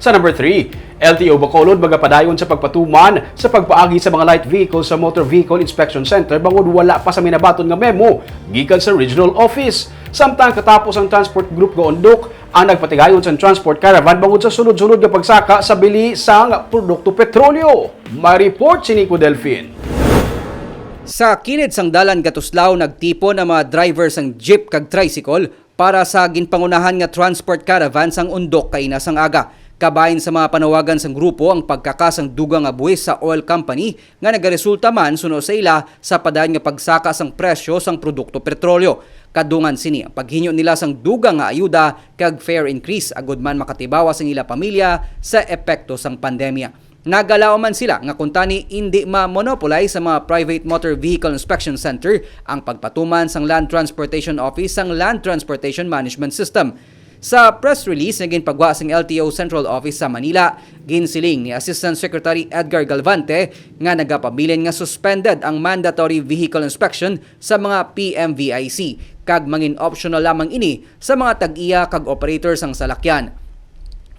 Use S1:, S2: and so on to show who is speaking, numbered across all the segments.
S1: Sa number 3, LTO Bacolod magapadayon sa pagpatuman sa pagpaagi sa mga light vehicles sa Motor Vehicle Inspection Center bangod wala pa sa minabaton nga memo gikan sa regional office. Samtang katapos ang transport group nga undok ang nagpatigayon sa transport caravan bangod sa sunod-sunod nga pagsaka sa bili sang produkto petrolyo. May report si Nico Delfin.
S2: Sa kilid sang dalan Gatuslao nagtipon ang mga drivers ng jeep kag tricycle para sa ginpangunahan nga transport caravan sang undok kaina sang aga. Kabahin sa mga panawagan sang grupo ang pagkakasang dugang nga buwis sa oil company nga nagaresulta man suno sa ila sa padayon nga pagsaka sang presyo sang produkto petrolyo. Kadungan sini ang paghinyo nila sang dugang nga ayuda kag fare increase agud man makatibawas ang ila pamilya sa epekto sang pandemya. Nagalao man sila nga kuntani hindi ma-monopolize sa mga private motor vehicle inspection center ang pagpatuman sang Land Transportation Office sang Land Transportation Management System. Sa press release na ginpagwa sang LTO Central Office sa Manila, ginsiling ni Assistant Secretary Edgar Galvante nga nagapabilin nga suspended ang mandatory vehicle inspection sa mga PMVIC kag mangin optional lamang ini sa mga tag-iya kag operators sang salakyan.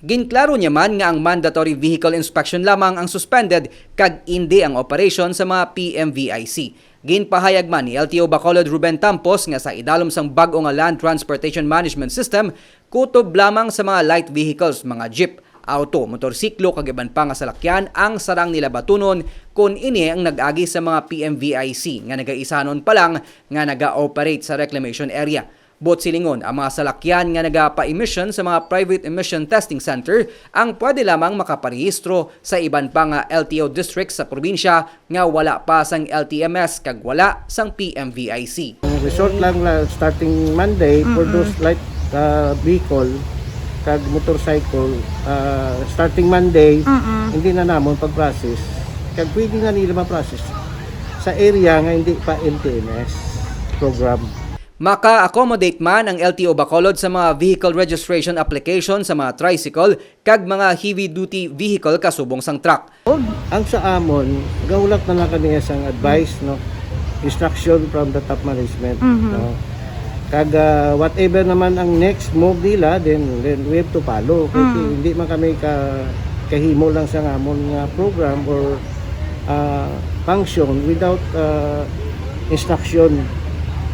S2: Ginklaro niya man nga ang mandatory vehicle inspection lamang ang suspended kag hindi ang operation sa mga PMVIC. Ginpahayag man ni LTO Bacolod Ruben Tampos nga sa idalom sang bag-o nga Land Transportation Management System, kutob lamang sa mga light vehicles, mga jeep, auto, motorsiklo kag iban pa nga salakyan ang sarang nila batunon kung ini ang nag-agi sa mga PMVIC nga nagaisanon pa lang nga naga-operate sa reclamation area. Bot silingon, ang mga salakyan nga nagapa-emission sa mga private emission testing center ang pwede lamang makaparehistro sa iban pa nga LTO districts sa probinsya nga wala pa sang LTMS kag wala sang PMVIC.
S3: Resort lang starting Monday for those light vehicle kag motorcycle starting Monday hindi na namon pag-process kag pwede na nila ma-process sa area nga hindi pa LTMS program.
S2: Maka-accommodate man ang LTO Bacolod sa mga vehicle registration application sa mga tricycle kag mga heavy-duty vehicle kasubong sang truck.
S3: Ang sa amon, gawlat na lang kami isang advice, no? Instruction from the top management. No? Kag whatever naman ang next move nila, then we have to follow. Kasi hindi man kami kahimo lang sa amon nga program or function without instruction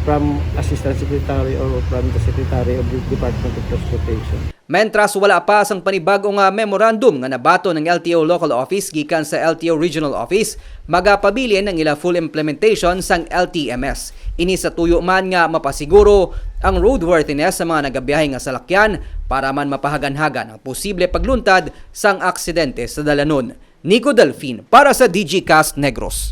S3: from Assistant Secretary or from the Secretary of the Department of Transportation.
S2: Mentras wala pa sang panibago nga memorandum nga nabato ng LTO Local Office gikan sa LTO Regional Office, magapabilin ang ila full implementation sang LTMS. Ini sa tuyo man nga mapasiguro ang roadworthiness sa mga nagabiyahe nga salakyan para man mapahagan-hagan ang posible pagluntad sang aksidente sa dalanon. Nico Delfin para sa DG Cast Negros.